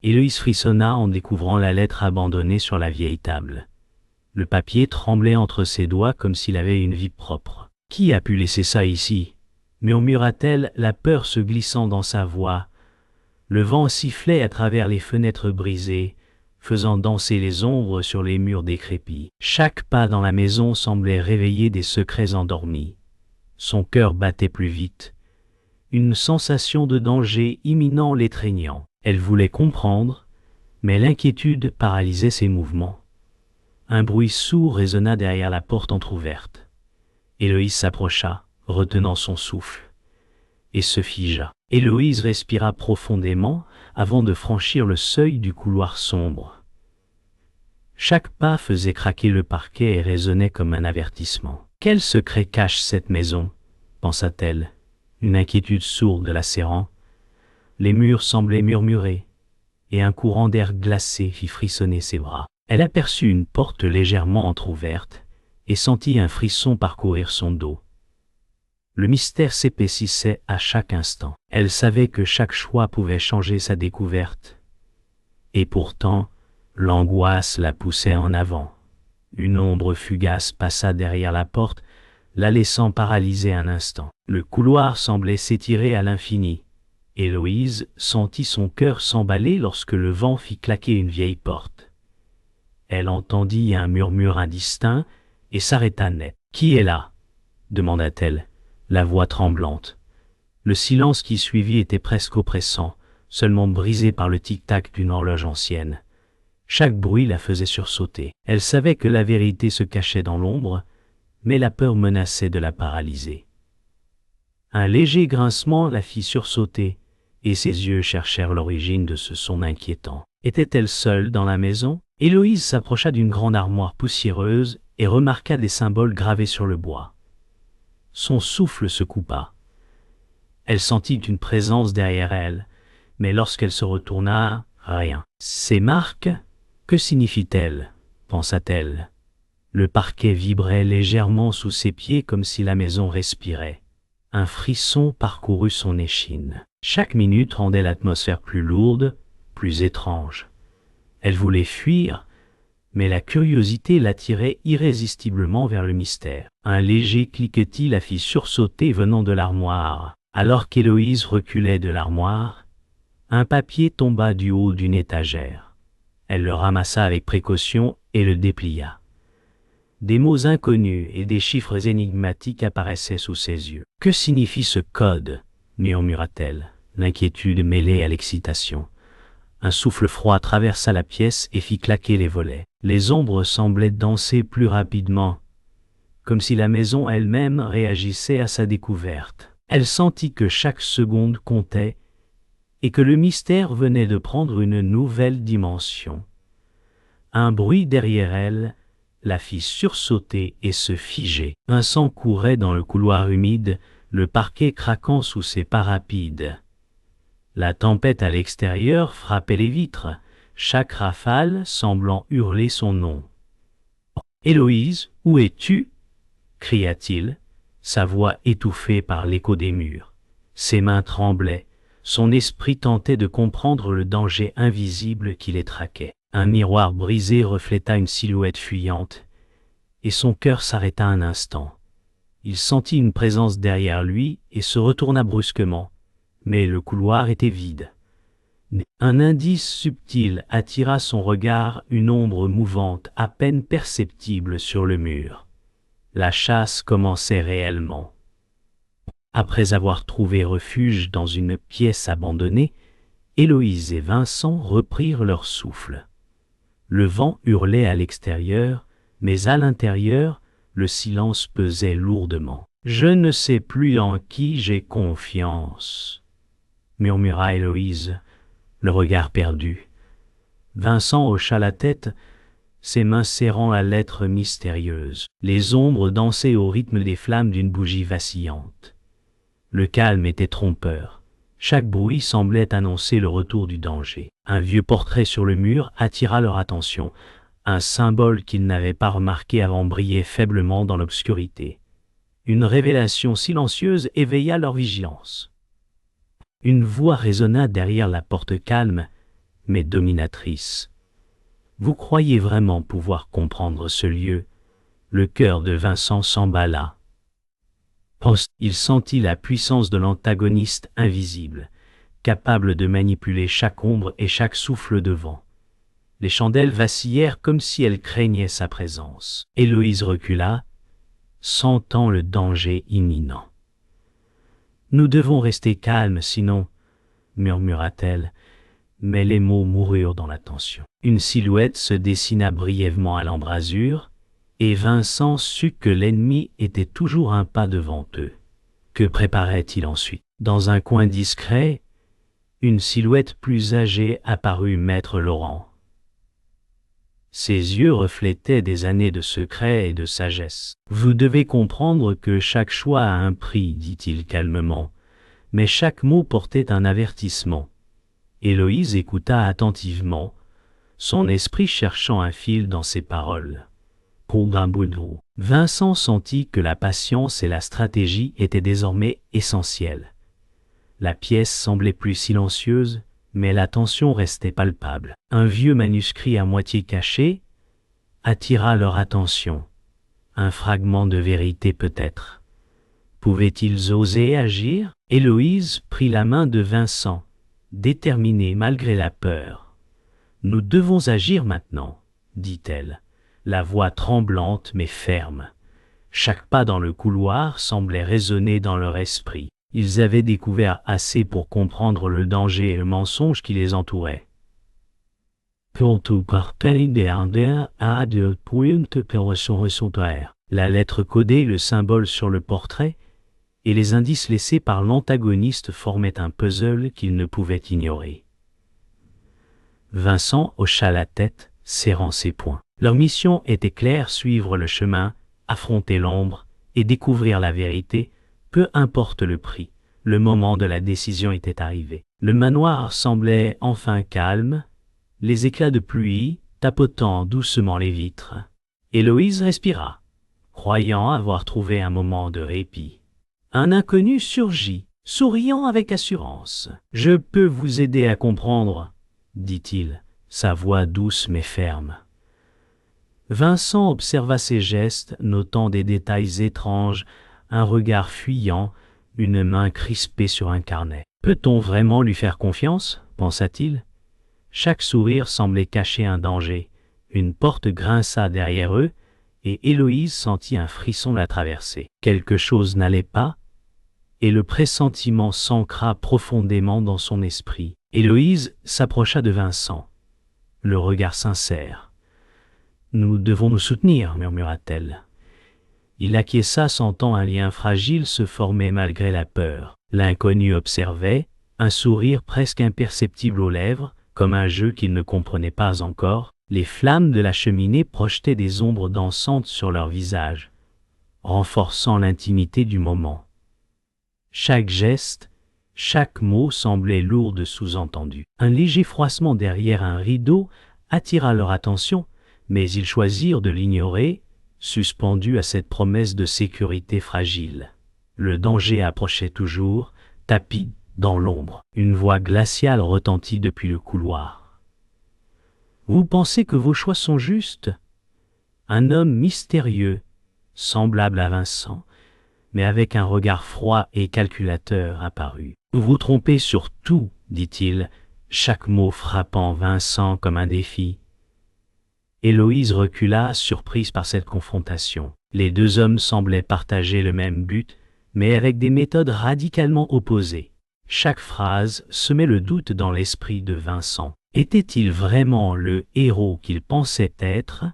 Héloïse frissonna en découvrant la lettre abandonnée sur la vieille table. Le papier tremblait entre ses doigts comme s'il avait une vie propre. « Qui a pu laisser ça ici ?» murmura-t-elle, la peur se glissant dans sa voix. Le vent sifflait à travers les fenêtres brisées, faisant danser les ombres sur les murs décrépits. Chaque pas dans la maison semblait réveiller des secrets endormis. Son cœur battait plus vite. Une sensation de danger imminent l'étreignant. Elle voulait comprendre, mais l'inquiétude paralysait ses mouvements. Un bruit sourd résonna derrière la porte entr'ouverte. Héloïse s'approcha, retenant son souffle, et se figea. Héloïse respira profondément avant de franchir le seuil du couloir sombre. Chaque pas faisait craquer le parquet et résonnait comme un avertissement. « Quel secret cache cette maison ?» pensa-t-elle, une inquiétude sourde la serrant. Les murs semblaient murmurer, et un courant d'air glacé fit frissonner ses bras. Elle aperçut une porte légèrement entr'ouverte et sentit un frisson parcourir son dos. Le mystère s'épaississait à chaque instant. Elle savait que chaque choix pouvait changer sa découverte. Et pourtant, l'angoisse la poussait en avant. Une ombre fugace passa derrière la porte, la laissant paralysée un instant. Le couloir semblait s'étirer à l'infini. Héloïse sentit son cœur s'emballer lorsque le vent fit claquer une vieille porte. Elle entendit un murmure indistinct et s'arrêta net. « Qui est là ?» demanda-t-elle, la voix tremblante. Le silence qui suivit était presque oppressant, seulement brisé par le tic-tac d'une horloge ancienne. Chaque bruit la faisait sursauter. Elle savait que la vérité se cachait dans l'ombre, mais la peur menaçait de la paralyser. Un léger grincement la fit sursauter, et ses yeux cherchèrent l'origine de ce son inquiétant. Était-elle seule dans la maison? Héloïse s'approcha d'une grande armoire poussiéreuse et remarqua des symboles gravés sur le bois. Son souffle se coupa. Elle sentit une présence derrière elle, mais lorsqu'elle se retourna, rien. Ces marques, que signifient-elles? Pensa-t-elle. Le parquet vibrait légèrement sous ses pieds comme si la maison respirait. Un frisson parcourut son échine. Chaque minute rendait l'atmosphère plus lourde, plus étrange. Elle voulait fuir, mais la curiosité l'attirait irrésistiblement vers le mystère. Un léger cliquetis la fit sursauter venant de l'armoire. Alors qu'Héloïse reculait de l'armoire, un papier tomba du haut d'une étagère. Elle le ramassa avec précaution et le déplia. Des mots inconnus et des chiffres énigmatiques apparaissaient sous ses yeux. « Que signifie ce code ?» murmura-t-elle, l'inquiétude mêlée à l'excitation. Un souffle froid traversa la pièce et fit claquer les volets. Les ombres semblaient danser plus rapidement, comme si la maison elle-même réagissait à sa découverte. Elle sentit que chaque seconde comptait et que le mystère venait de prendre une nouvelle dimension. Un bruit derrière elle la fit sursauter et se figer. Un sang courait dans le couloir humide, le parquet craquant sous ses pas rapides. La tempête à l'extérieur frappait les vitres, chaque rafale semblant hurler son nom. « Héloïse, où es-tu » cria-t-il, sa voix étouffée par l'écho des murs. Ses mains tremblaient, son esprit tentait de comprendre le danger invisible qui les traquait. Un miroir brisé refléta une silhouette fuyante, et son cœur s'arrêta un instant. Il sentit une présence derrière lui et se retourna brusquement, mais le couloir était vide. Un indice subtil attira son regard, une ombre mouvante à peine perceptible sur le mur. La chasse commençait réellement. Après avoir trouvé refuge dans une pièce abandonnée, Héloïse et Vincent reprirent leur souffle. Le vent hurlait à l'extérieur, mais à l'intérieur, le silence pesait lourdement. « Je ne sais plus en qui j'ai confiance », murmura Héloïse, le regard perdu. Vincent hocha la tête, ses mains serrant la lettre mystérieuse. Les ombres dansaient au rythme des flammes d'une bougie vacillante. Le calme était trompeur. Chaque bruit semblait annoncer le retour du danger. Un vieux portrait sur le mur attira leur attention. Un symbole qu'ils n'avaient pas remarqué avant brillait faiblement dans l'obscurité. Une révélation silencieuse éveilla leur vigilance. Une voix résonna derrière la porte calme, mais dominatrice. Vous croyez vraiment pouvoir comprendre ce lieu? Le cœur de Vincent s'emballa. Il sentit la puissance de l'antagoniste invisible, capable de manipuler chaque ombre et chaque souffle de vent. Les chandelles vacillèrent comme si elles craignaient sa présence. Héloïse recula, sentant le danger imminent. « Nous devons rester calmes, sinon, murmura-t-elle, mais les mots moururent dans la tension. Une silhouette se dessina brièvement à l'embrasure, et Vincent sut que l'ennemi était toujours un pas devant eux. Que préparait-il ensuite? Dans un coin discret, une silhouette plus âgée apparut maître Laurent. Ses yeux reflétaient des années de secret et de sagesse. « Vous devez comprendre que chaque choix a un prix, dit-il calmement, mais chaque mot portait un avertissement. » Héloïse écouta attentivement, son esprit cherchant un fil dans ses paroles. Vincent sentit que la patience et la stratégie étaient désormais essentielles. La pièce semblait plus silencieuse, mais la tension restait palpable. Un vieux manuscrit à moitié caché attira leur attention. Un fragment de vérité peut-être. Pouvaient-ils oser agir? Héloïse prit la main de Vincent, déterminée malgré la peur. « Nous devons agir maintenant, » dit-elle, la voix tremblante mais ferme. Chaque pas dans le couloir semblait résonner dans leur esprit. Ils avaient découvert assez pour comprendre le danger et le mensonge qui les entourait. La lettre codée, le symbole sur le portrait, et les indices laissés par l'antagoniste formaient un puzzle qu'il ne pouvait ignorer. Vincent hocha la tête, serrant ses poings. Leur mission était claire, suivre le chemin, affronter l'ombre et découvrir la vérité, peu importe le prix. Le moment de la décision était arrivé. Le manoir semblait enfin calme, les éclats de pluie tapotant doucement les vitres. Héloïse respira, croyant avoir trouvé un moment de répit. Un inconnu surgit, souriant avec assurance. « Je peux vous aider à comprendre, » dit-il, sa voix douce mais ferme. Vincent observa ses gestes, notant des détails étranges, un regard fuyant, une main crispée sur un carnet. « Peut-on vraiment lui faire confiance ?» pensa-t-il. Chaque sourire semblait cacher un danger. Une porte grinça derrière eux, et Héloïse sentit un frisson la traverser. Quelque chose n'allait pas, et le pressentiment s'ancra profondément dans son esprit. Héloïse s'approcha de Vincent, le regard sincère. « Nous devons nous soutenir, » murmura-t-elle. Il acquiesça, sentant un lien fragile se former malgré la peur. L'inconnu observait, un sourire presque imperceptible aux lèvres, comme un jeu qu'il ne comprenait pas encore. Les flammes de la cheminée projetaient des ombres dansantes sur leurs visages, renforçant l'intimité du moment. Chaque geste, chaque mot semblait lourd de sous-entendus. Un léger froissement derrière un rideau attira leur attention, mais ils choisirent de l'ignorer, suspendus à cette promesse de sécurité fragile. Le danger approchait toujours, tapi dans l'ombre. Une voix glaciale retentit depuis le couloir. « Vous pensez que vos choix sont justes ?» Un homme mystérieux, semblable à Vincent, mais avec un regard froid et calculateur apparut. « Vous vous trompez sur tout, » dit-il, chaque mot frappant Vincent comme un défi. Héloïse recula, surprise par cette confrontation. Les deux hommes semblaient partager le même but, mais avec des méthodes radicalement opposées. Chaque phrase semait le doute dans l'esprit de Vincent. Était-il vraiment le héros qu'il pensait être,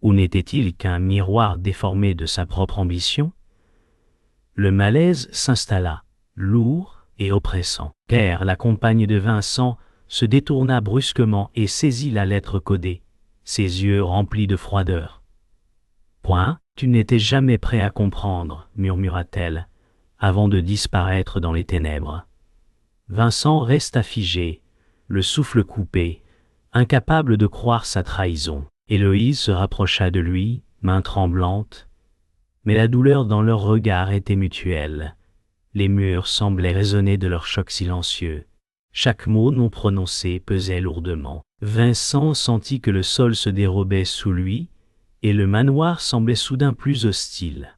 ou n'était-il qu'un miroir déformé de sa propre ambition? Le malaise s'installa, lourd et oppressant. Claire, la compagne de Vincent, se détourna brusquement et saisit la lettre codée, ses yeux remplis de froideur. « Point, tu n'étais jamais prêt à comprendre, » murmura-t-elle, avant de disparaître dans les ténèbres. Vincent resta figé, le souffle coupé, incapable de croire sa trahison. Héloïse se rapprocha de lui, main tremblante, mais la douleur dans leurs regards était mutuelle. Les murs semblaient résonner de leur choc silencieux. Chaque mot non prononcé pesait lourdement. Vincent sentit que le sol se dérobait sous lui, et le manoir semblait soudain plus hostile.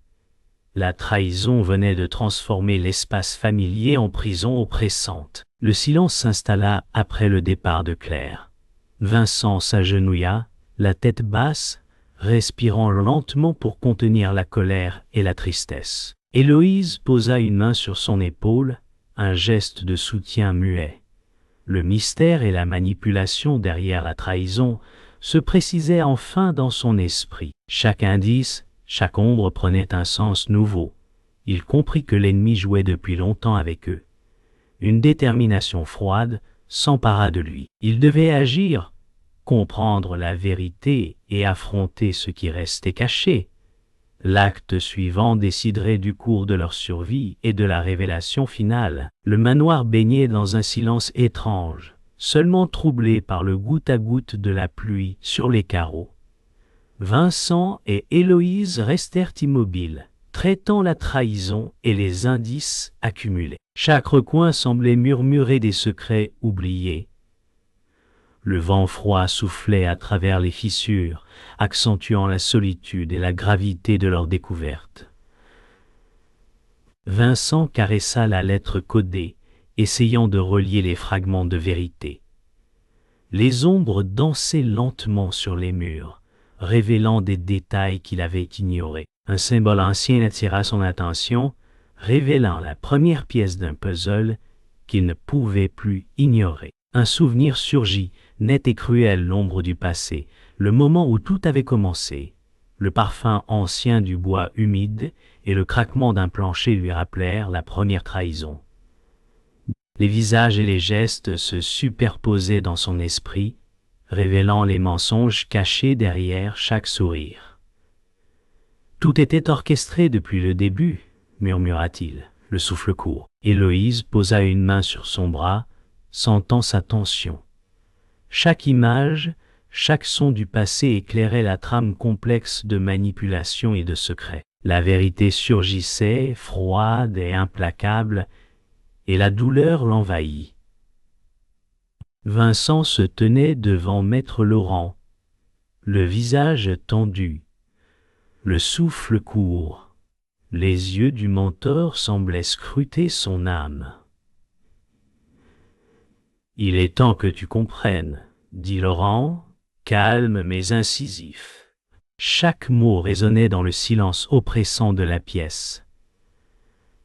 La trahison venait de transformer l'espace familier en prison oppressante. Le silence s'installa après le départ de Claire. Vincent s'agenouilla, la tête basse, respirant lentement pour contenir la colère et la tristesse. Héloïse posa une main sur son épaule, un geste de soutien muet. Le mystère et la manipulation derrière la trahison se précisaient enfin dans son esprit. Chaque indice, chaque ombre prenait un sens nouveau. Il comprit que l'ennemi jouait depuis longtemps avec eux. Une détermination froide s'empara de lui. Il devait agir, comprendre la vérité et affronter ce qui restait caché. L'acte suivant déciderait du cours de leur survie et de la révélation finale. Le manoir baignait dans un silence étrange, seulement troublé par le goutte à goutte de la pluie sur les carreaux. Vincent et Héloïse restèrent immobiles, traitant la trahison et les indices accumulés. Chaque recoin semblait murmurer des secrets oubliés. Le vent froid soufflait à travers les fissures, accentuant la solitude et la gravité de leur découverte. Vincent caressa la lettre codée, essayant de relier les fragments de vérité. Les ombres dansaient lentement sur les murs, révélant des détails qu'il avait ignorés. Un symbole ancien attira son attention, révélant la première pièce d'un puzzle qu'il ne pouvait plus ignorer. Un souvenir surgit, net et cruel, l'ombre du passé, le moment où tout avait commencé. Le parfum ancien du bois humide et le craquement d'un plancher lui rappelèrent la première trahison. Les visages et les gestes se superposaient dans son esprit, révélant les mensonges cachés derrière chaque sourire. « Tout était orchestré depuis le début, » murmura-t-il, le souffle court. Héloïse posa une main sur son bras, sentant sa tension. Chaque image, chaque son du passé éclairait la trame complexe de manipulation et de secret. La vérité surgissait, froide et implacable, et la douleur l'envahit. Vincent se tenait devant Maître Laurent, le visage tendu, le souffle court. Les yeux du mentor semblaient scruter son âme. « Il est temps que tu comprennes, » dit Laurent, calme mais incisif. Chaque mot résonnait dans le silence oppressant de la pièce.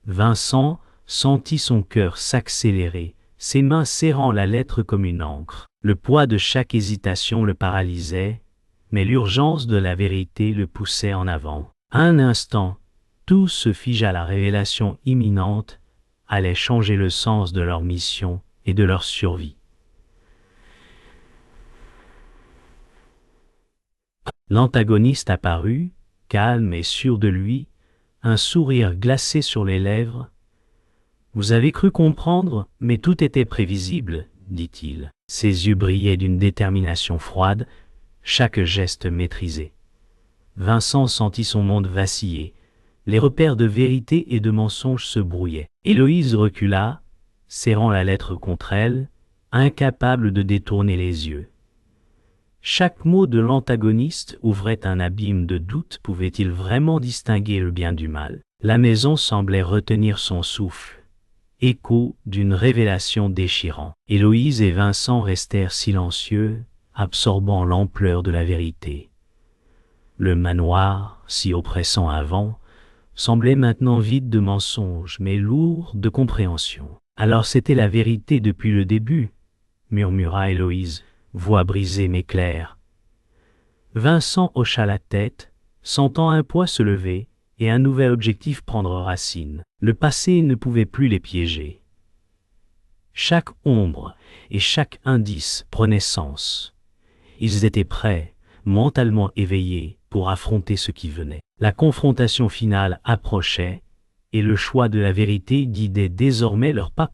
Vincent sentit son cœur s'accélérer, ses mains serrant la lettre comme une encre. Le poids de chaque hésitation le paralysait, mais l'urgence de la vérité le poussait en avant. Un instant, tout se figea. La révélation imminente allait changer le sens de leur mission et de leur survie. L'antagoniste apparut, calme et sûr de lui, un sourire glacé sur les lèvres. « Vous avez cru comprendre, mais tout était prévisible, » dit-il. Ses yeux brillaient d'une détermination froide, chaque geste maîtrisé. Vincent sentit son monde vaciller. Les repères de vérité et de mensonge se brouillaient. Héloïse recula, serrant la lettre contre elle, incapable de détourner les yeux. Chaque mot de l'antagoniste ouvrait un abîme de doute. Pouvait-il vraiment distinguer le bien du mal? La maison semblait retenir son souffle, écho d'une révélation déchirante. Héloïse et Vincent restèrent silencieux, absorbant l'ampleur de la vérité. Le manoir, si oppressant avant, semblait maintenant vide de mensonges, mais lourd de compréhension. « Alors c'était la vérité depuis le début, » murmura Héloïse, voix brisée mais claire. Vincent hocha la tête, sentant un poids se lever et un nouvel objectif prendre racine. Le passé ne pouvait plus les piéger. Chaque ombre et chaque indice prenait sens. Ils étaient prêts, mentalement éveillés, pour affronter ce qui venait. La confrontation finale approchait, et le choix de la vérité guidait désormais leurs pas.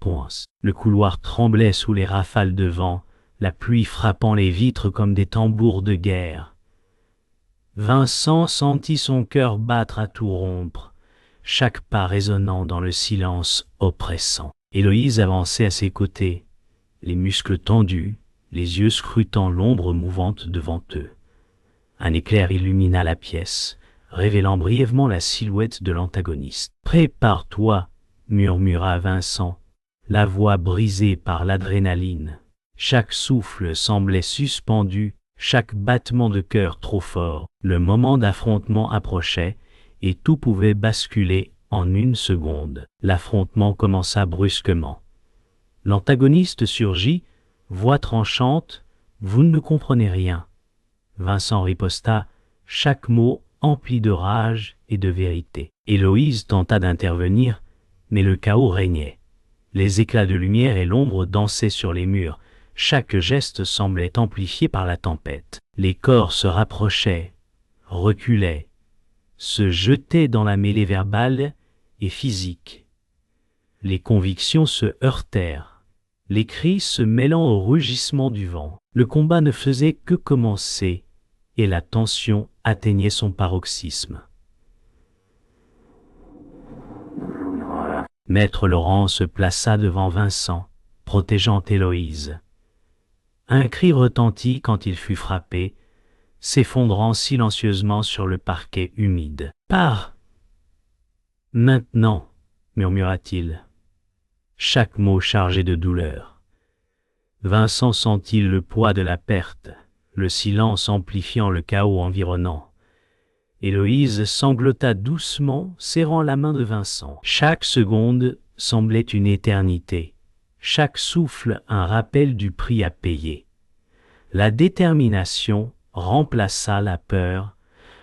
Le couloir tremblait sous les rafales de vent, la pluie frappant les vitres comme des tambours de guerre. Vincent sentit son cœur battre à tout rompre, chaque pas résonnant dans le silence oppressant. Héloïse avançait à ses côtés, les muscles tendus, les yeux scrutant l'ombre mouvante devant eux. Un éclair illumina la pièce, révélant brièvement la silhouette de l'antagoniste. « Prépare-toi » murmura Vincent, la voix brisée par l'adrénaline. Chaque souffle semblait suspendu, chaque battement de cœur trop fort. Le moment d'affrontement approchait, et tout pouvait basculer en une seconde. L'affrontement commença brusquement. L'antagoniste surgit, voix tranchante, « Vous ne me comprenez rien ». Vincent riposta, chaque mot empli de rage et de vérité. Héloïse tenta d'intervenir, mais le chaos régnait. Les éclats de lumière et l'ombre dansaient sur les murs. Chaque geste semblait amplifié par la tempête. Les corps se rapprochaient, reculaient, se jetaient dans la mêlée verbale et physique. Les convictions se heurtèrent, les cris se mêlant au rugissement du vent. Le combat ne faisait que commencer, et la tension atteignait son paroxysme. Maître Laurent se plaça devant Vincent, protégeant Héloïse. Un cri retentit quand il fut frappé, s'effondrant silencieusement sur le parquet humide. « Pars !»« Maintenant !» murmura-t-il, chaque mot chargé de douleur. Vincent sentit le poids de la perte, le silence amplifiant le chaos environnant. Héloïse sanglota doucement, serrant la main de Vincent. Chaque seconde semblait une éternité, chaque souffle un rappel du prix à payer. La détermination remplaça la peur,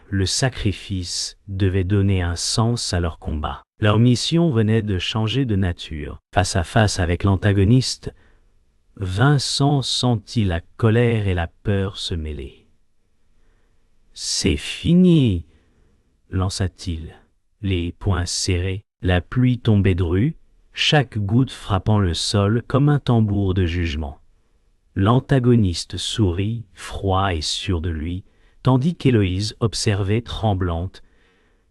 le sacrifice devait donner un sens à leur combat. Leur mission venait de changer de nature. Face à face avec l'antagoniste, Vincent sentit la colère et la peur se mêler. « C'est fini !» lança-t-il, les poings serrés. La pluie tombait dru, chaque goutte frappant le sol comme un tambour de jugement. L'antagoniste sourit, froid et sûr de lui, tandis qu'Héloïse observait tremblante,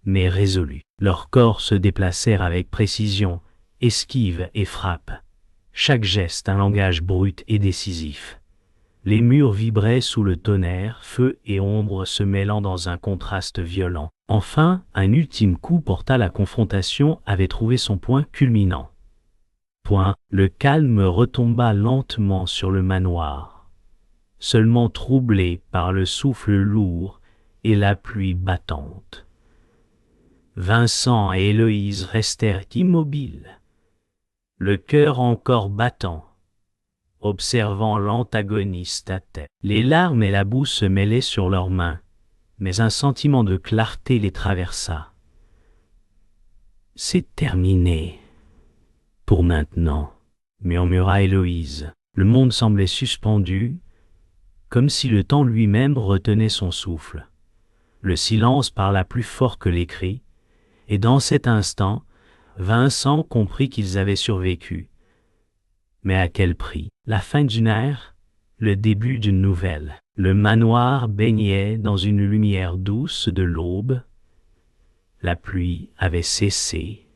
mais résolue. Leurs corps se déplacèrent avec précision, esquive et frappe. Chaque geste un langage brut et décisif. Les murs vibraient sous le tonnerre, feu et ombre se mêlant dans un contraste violent. Enfin, un ultime coup porta la confrontation avait trouvé son point culminant. Le calme retomba lentement sur le manoir, seulement troublé par le souffle lourd et la pluie battante. Vincent et Héloïse restèrent immobiles, le cœur encore battant, observant l'antagoniste à terre. Les larmes et la boue se mêlaient sur leurs mains, mais un sentiment de clarté les traversa. « C'est terminé. Pour maintenant, » murmura Héloïse. Le monde semblait suspendu, comme si le temps lui-même retenait son souffle. Le silence parla plus fort que les cris, et dans cet instant, Vincent comprit qu'ils avaient survécu. Mais à quel prix? La fin d'une ère, le début d'une nouvelle. Le manoir baignait dans une lumière douce de l'aube. La pluie avait cessé,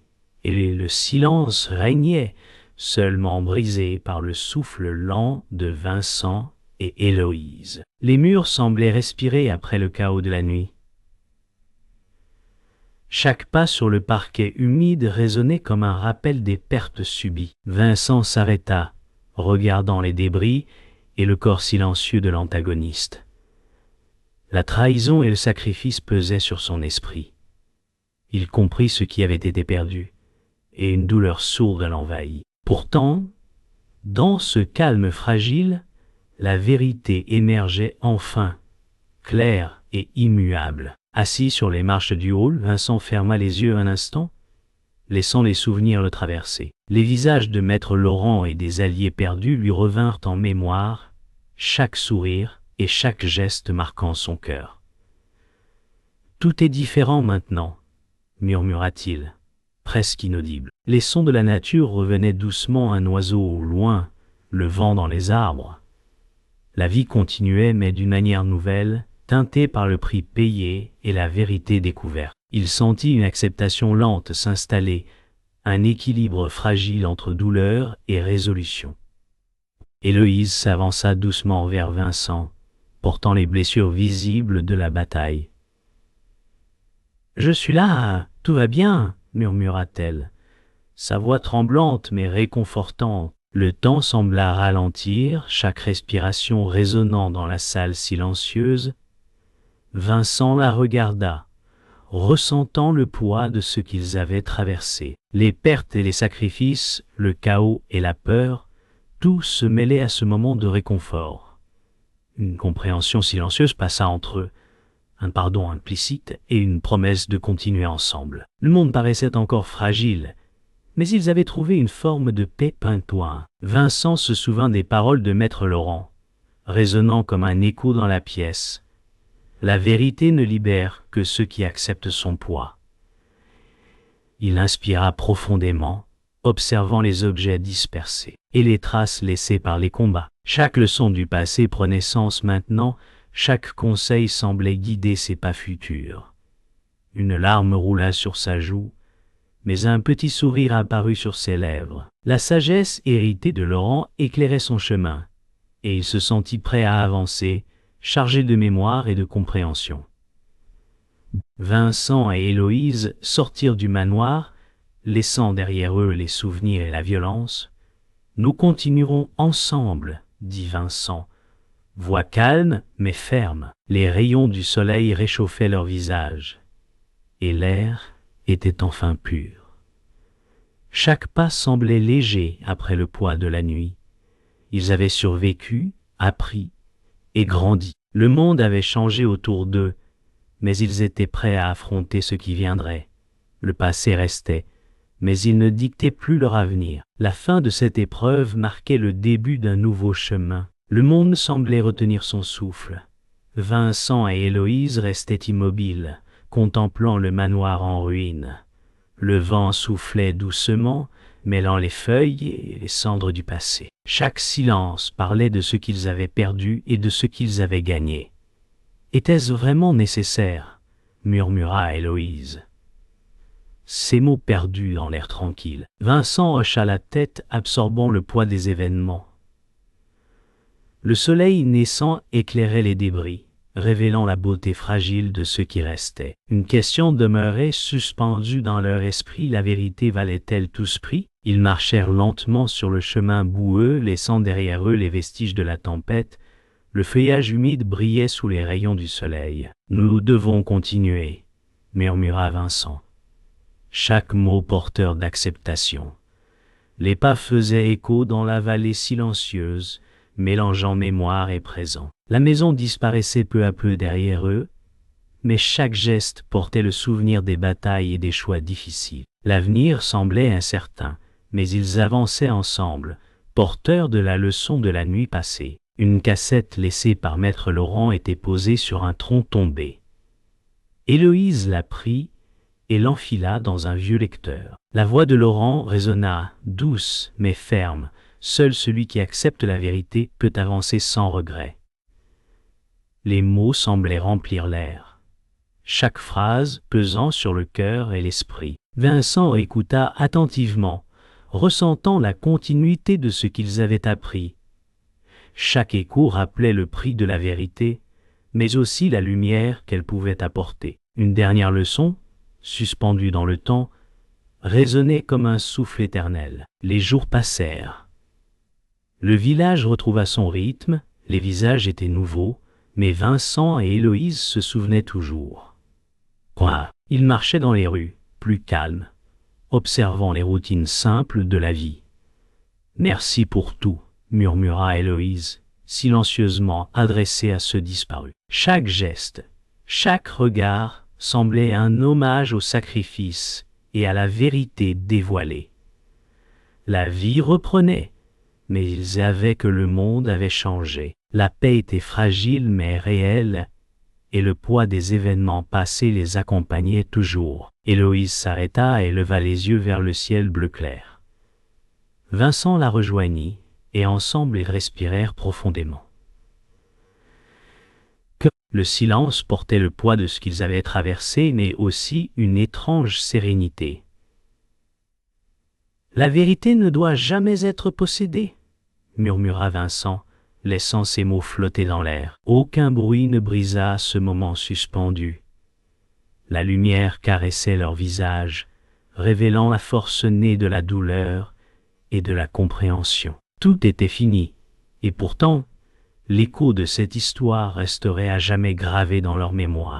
et le silence régnait, seulement brisé par le souffle lent de Vincent et Héloïse. Les murs semblaient respirer après le chaos de la nuit. Chaque pas sur le parquet humide résonnait comme un rappel des pertes subies. Vincent s'arrêta, regardant les débris et le corps silencieux de l'antagoniste. La trahison et le sacrifice pesaient sur son esprit. Il comprit ce qui avait été perdu, et une douleur sourde l'envahit. Pourtant, dans ce calme fragile, la vérité émergeait enfin, claire et immuable. Assis sur les marches du hall, Vincent ferma les yeux un instant, laissant les souvenirs le traverser. Les visages de Maître Laurent et des alliés perdus lui revinrent en mémoire, chaque sourire et chaque geste marquant son cœur. « Tout est différent maintenant », murmura-t-il, presque inaudible. Les sons de la nature revenaient doucement, un oiseau au loin, le vent dans les arbres. La vie continuait, mais d'une manière nouvelle, teintée par le prix payé et la vérité découverte. Il sentit une acceptation lente s'installer, un équilibre fragile entre douleur et résolution. Héloïse s'avança doucement vers Vincent, portant les blessures visibles de la bataille. « Je suis là, tout va bien, » murmura-t-elle, sa voix tremblante mais réconfortante. Le temps sembla ralentir, chaque respiration résonnant dans la salle silencieuse. Vincent la regarda, ressentant le poids de ce qu'ils avaient traversé. Les pertes et les sacrifices, le chaos et la peur, tout se mêlait à ce moment de réconfort. Une compréhension silencieuse passa entre eux, un pardon implicite et une promesse de continuer ensemble. Le monde paraissait encore fragile, mais ils avaient trouvé une forme de paix peintoin. Vincent se souvint des paroles de Maître Laurent, résonnant comme un écho dans la pièce. La vérité ne libère que ceux qui acceptent son poids. Il inspira profondément, observant les objets dispersés et les traces laissées par les combats. Chaque leçon du passé prenait sens maintenant, chaque conseil semblait guider ses pas futurs. Une larme roula sur sa joue, mais un petit sourire apparut sur ses lèvres. La sagesse héritée de Laurent éclairait son chemin, et il se sentit prêt à avancer, chargé de mémoire et de compréhension. Vincent et Héloïse sortirent du manoir, laissant derrière eux les souvenirs et la violence. « Nous continuerons ensemble, » dit Vincent, voix calme mais ferme. Les rayons du soleil réchauffaient leurs visages, et l'air était enfin pur. Chaque pas semblait léger après le poids de la nuit. Ils avaient survécu, appris et grandi. Le monde avait changé autour d'eux, mais ils étaient prêts à affronter ce qui viendrait. Le passé restait, mais il ne dictait plus leur avenir. La fin de cette épreuve marquait le début d'un nouveau chemin. Le monde semblait retenir son souffle. Vincent et Héloïse restaient immobiles, contemplant le manoir en ruine. Le vent soufflait doucement, mêlant les feuilles et les cendres du passé. Chaque silence parlait de ce qu'ils avaient perdu et de ce qu'ils avaient gagné. « Était-ce vraiment nécessaire ?» murmura Héloïse. Ces mots perdus dans l'air tranquille. Vincent hocha la tête, absorbant le poids des événements. Le soleil naissant éclairait les débris, révélant la beauté fragile de ce qui restait. Une question demeurait suspendue dans leur esprit, la vérité valait-elle tout ce prix? Ils marchèrent lentement sur le chemin boueux, laissant derrière eux les vestiges de la tempête. Le feuillage humide brillait sous les rayons du soleil. « Nous devons continuer, » murmura Vincent. Chaque mot porteur d'acceptation. Les pas faisaient écho dans la vallée silencieuse, mélangeant mémoire et présent. La maison disparaissait peu à peu derrière eux, mais chaque geste portait le souvenir des batailles et des choix difficiles. L'avenir semblait incertain, mais ils avançaient ensemble, porteurs de la leçon de la nuit passée. Une cassette laissée par Maître Laurent était posée sur un tronc tombé. Héloïse la prit et l'enfila dans un vieux lecteur. La voix de Laurent résonna, douce mais ferme. Seul celui qui accepte la vérité peut avancer sans regret. Les mots semblaient remplir l'air, chaque phrase pesant sur le cœur et l'esprit. Vincent écouta attentivement, ressentant la continuité de ce qu'ils avaient appris. Chaque écho rappelait le prix de la vérité, mais aussi la lumière qu'elle pouvait apporter. Une dernière leçon, suspendue dans le temps, résonnait comme un souffle éternel. Les jours passèrent. Le village retrouva son rythme, les visages étaient nouveaux, mais Vincent et Héloïse se souvenaient toujours. Quoi? Ils marchaient dans les rues, plus calmes, observant les routines simples de la vie. « Merci pour tout », murmura Héloïse, silencieusement adressée à ceux disparus. Chaque geste, chaque regard semblait un hommage au sacrifice et à la vérité dévoilée. La vie reprenait, mais ils savaient que le monde avait changé. La paix était fragile mais réelle, et le poids des événements passés les accompagnait toujours. Héloïse s'arrêta et leva les yeux vers le ciel bleu clair. Vincent la rejoignit, et ensemble ils respirèrent profondément. Le silence portait le poids de ce qu'ils avaient traversé, mais aussi une étrange sérénité. « La vérité ne doit jamais être possédée, » murmura Vincent, laissant ces mots flotter dans l'air. Aucun bruit ne brisa ce moment suspendu. La lumière caressait leurs visages, révélant la force née de la douleur et de la compréhension. Tout était fini, et pourtant, l'écho de cette histoire resterait à jamais gravé dans leur mémoire.